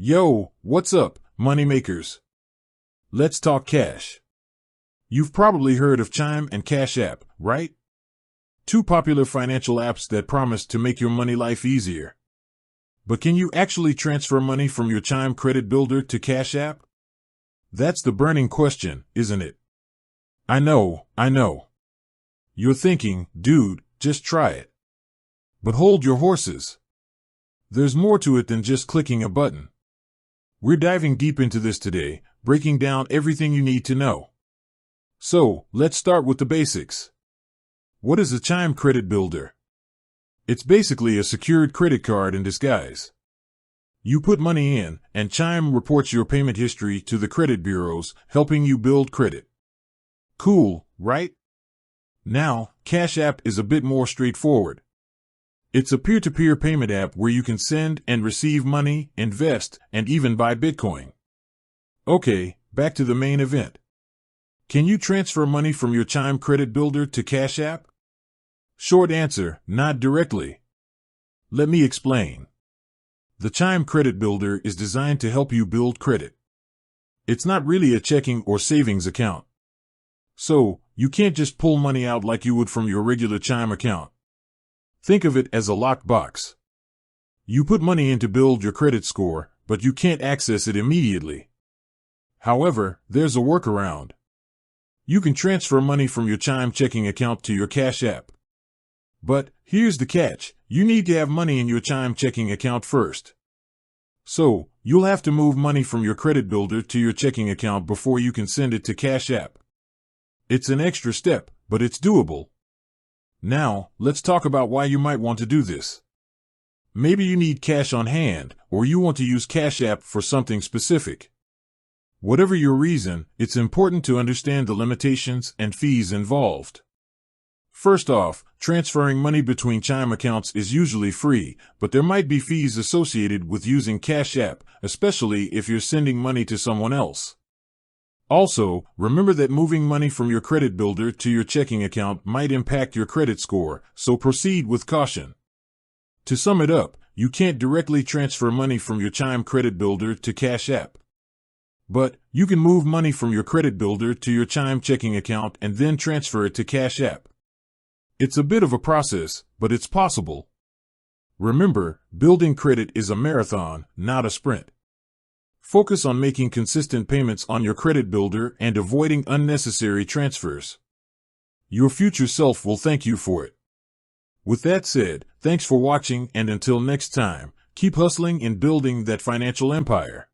Yo, what's up, moneymakers? Let's talk cash. You've probably heard of Chime and Cash App, right? Two popular financial apps that promise to make your money life easier. But can you actually transfer money from your Chime credit builder to Cash App? That's the burning question, isn't it? I know. You're thinking, dude, just try it. But hold your horses. There's more to it than just clicking a button. We're diving deep into this today, breaking down everything you need to know. So, let's start with the basics. What is a Chime credit builder? It's basically a secured credit card in disguise. You put money in, and Chime reports your payment history to the credit bureaus, helping you build credit. Cool, right? Now, Cash App is a bit more straightforward. It's a peer-to-peer payment app where you can send and receive money, invest, and even buy Bitcoin. Okay, back to the main event. Can you transfer money from your Chime credit builder to Cash App? Short answer, not directly. Let me explain. The Chime credit builder is designed to help you build credit. It's not really a checking or savings account. So, you can't just pull money out like you would from your regular Chime account. Think of it as a locked box. You put money in to build your credit score, but you can't access it immediately. However, there's a workaround. You can transfer money from your Chime checking account to your Cash App. But, here's the catch, you need to have money in your Chime checking account first. So, you'll have to move money from your credit builder to your checking account before you can send it to Cash App. It's an extra step, but it's doable. Now, let's talk about why you might want to do this. Maybe you need cash on hand, or you want to use Cash App for something specific. Whatever your reason, it's important to understand the limitations and fees involved. First off, transferring money between Chime accounts is usually free, but there might be fees associated with using Cash App, especially if you're sending money to someone else. Also, remember that moving money from your credit builder to your checking account might impact your credit score, so proceed with caution. To sum it up, you can't directly transfer money from your Chime credit builder to Cash App. But, you can move money from your credit builder to your Chime checking account and then transfer it to Cash App. It's a bit of a process, but it's possible. Remember, building credit is a marathon, not a sprint. Focus on making consistent payments on your credit builder and avoiding unnecessary transfers. Your future self will thank you for it. With that said, thanks for watching, and until next time, keep hustling and building that financial empire.